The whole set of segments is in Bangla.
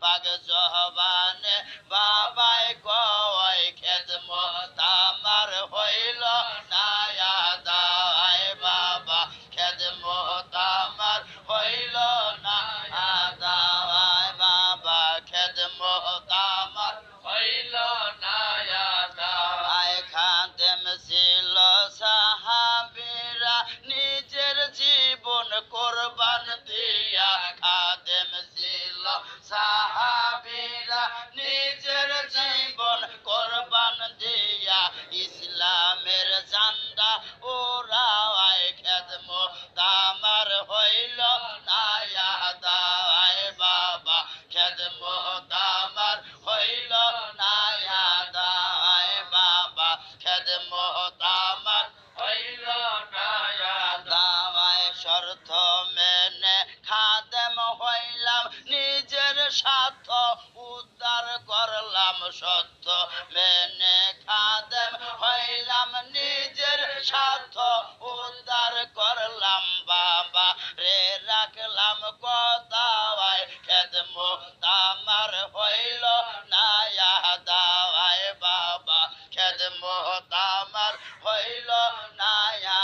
পাক জবানে বাবাই কয় খেদমত আমার হইল না আদায় বাবা খেদমত আমার হইল না আদায় বাবা খেদমত আমার হইল না আদায় খাদেম ছিল সাহাবীরা নিজের জীবন কোরবান দিয়া খাদেম ছিল সাহাবীরা নিজের জীবন কোরবান দিয়া ইসলামের জান্ডা ওরায় খেদমত আমার হইল না আদায় বাবা খেদমত আমার হইল না আদায় বাবা খেদমত আমার হইল না আদায় শর্ত মেনে খাদেম হইলাম নিজের স্বার্থ উদ্ধার করলাম সত্য মেনে খাদেম হইলাম নিজের স্বার্থ উদ্ধার করলাম বাবা রে রাখলাম কথায় খেদমত আমার হইল না আদায় বাবা খেদমত আমার হইল না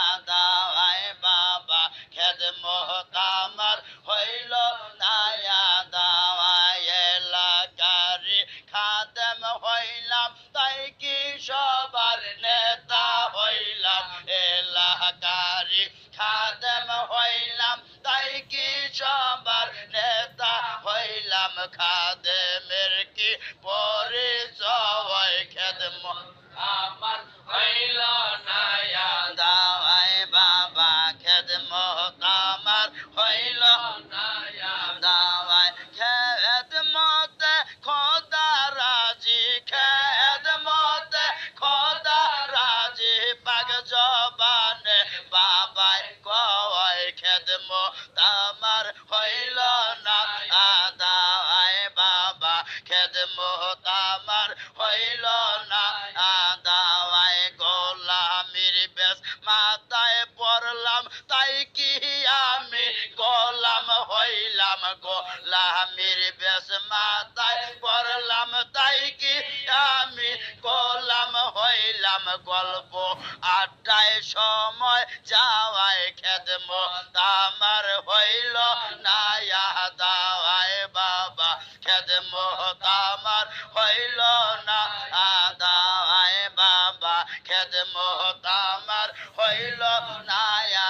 আদায় বাবা খেদমত আমার হইল না আদায় এলাকারি খাদেম হইলাম তাই কি সবার নেতা হইলাম এলাকারি খাদেম হইলাম তাই কি সবার নেতা হইলাম খাদেমের কি পরিচয় খেদমত আমার হইল না আদায় বাবা খেদমত আমার হইল না আদায় খেদমত খোদা রাজি খেদমত খোদা রাজি পাক জবানে বাবাই কয় খেদমত আমার হইল না আদায় বাবা খেদমত আমার হইল না আদায় গোলামির বেশ মাথায় পড়লাম তাই কি আমি গোলাম হইলাম গোলামির বেশ মাথায় পড়লাম তাই কি আমি গোলাম হইলাম গল্প আড্ডায় সময় যাওয়ায় খেদমত আমার হইল না আদায় বাবা খেদমত আমার হইল না আদায় বাবা খেদমত আমার হইল না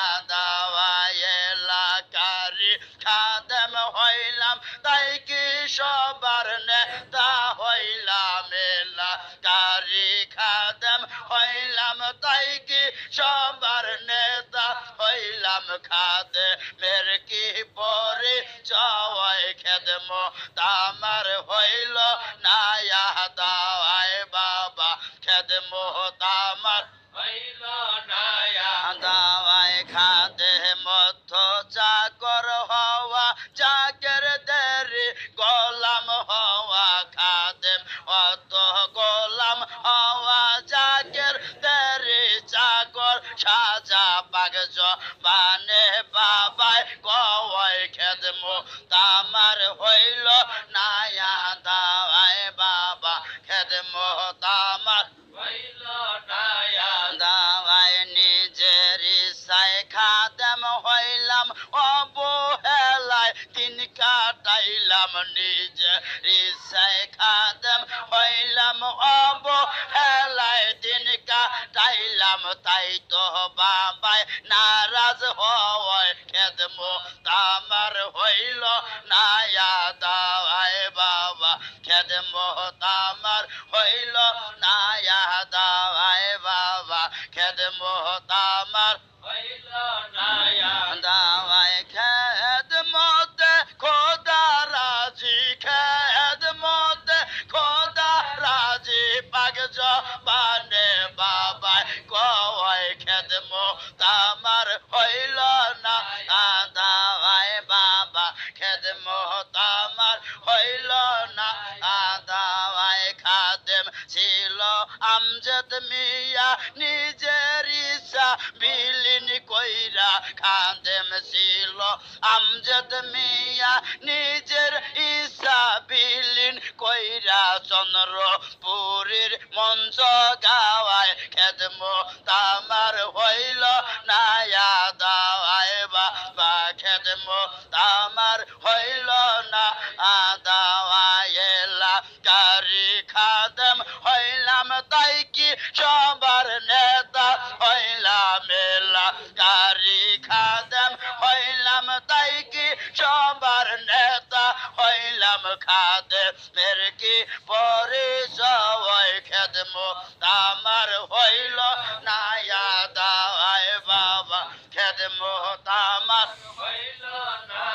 আদায় এলাকারি খাদেম হইলাম তাই কি সবার নেতা হইলাম এলাকারি খাদেম হইলাম তাই কি সবার নেতা হইলাম খাদেমের কি পরিচয় খেদমত আমার হইল না আদায় বাবা খেদমত আমার হইল না আদায় খাদেমত চাকর হওয়া চাকের দেরি গোলাম হওয়া খাদেম অত গোলাম হওয়া চাকের দেরি চাকর সাজা পাক জবানে বাবাই কয় খেদমত আমার হইল না আদায় বাবা খেদমত আমার হইল না আদায় নিজের ইচ্ছায় খাদেম হইলাম অবহেলায় দিন কাটাইলাম নিজের ইচ্ছায় খাদেম হইলাম অবহেলায় দিন কাটাইলাম তাই তো বাবাই নারাজ হয় খেদমত আমার হইল না আদায় বাবা খেদমত আমার হইল না আদায় বাবা খেদমত আমার হইল না আদায় খেদমত খোদা রাজি খেদমত খোদা রাজি পাক জবানে বাবা কয় খেদমত আমার হইল না আদায় বাবা খেদমত আমার হইল না আদায় খাদেম ছিল আমজদ মিয়া নিজের ইচ্ছা বিলীন কইরা খাদেম ছিল আমজদ মিয়া নিজের ইচ্ছা বিলীন কইরা চন্দ্র পুরীর মঞ্চ গাওয়ায় খেদমত আমার হইল না দাওয়ায় বাবা খেদমত আমার হইল না দাওয়ায় কারি খাদেম হইলাম তাই কি সবার নেতা হইলাম এলা কারি খাদেম হইলাম তাই কি সবার নেতা হইলাম খাদেমের কি পরিচয় খেদমত আমার হইল না দাওয়ায় বাবা খেদমত আমার হইল না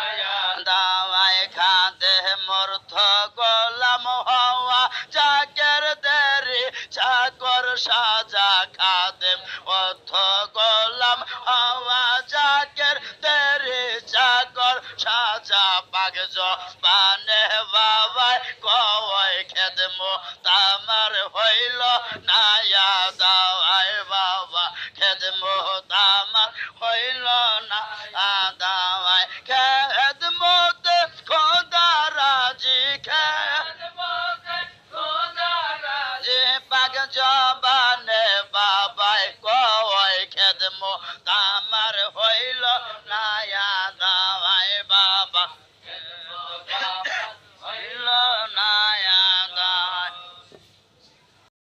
দাওয়ায় খাদে মর্থ গোলাম হওয়া চাকের দেরি চাকর সাজা খাদেম অর্থ গোলাম হওয়া চাকের দেরি চাকর সাজা পাগজ পানে বাবাই কয় খেদমত আমার হইল না দাওয়ায় বাবা খেদমত আমার হইল না দাওয়ায়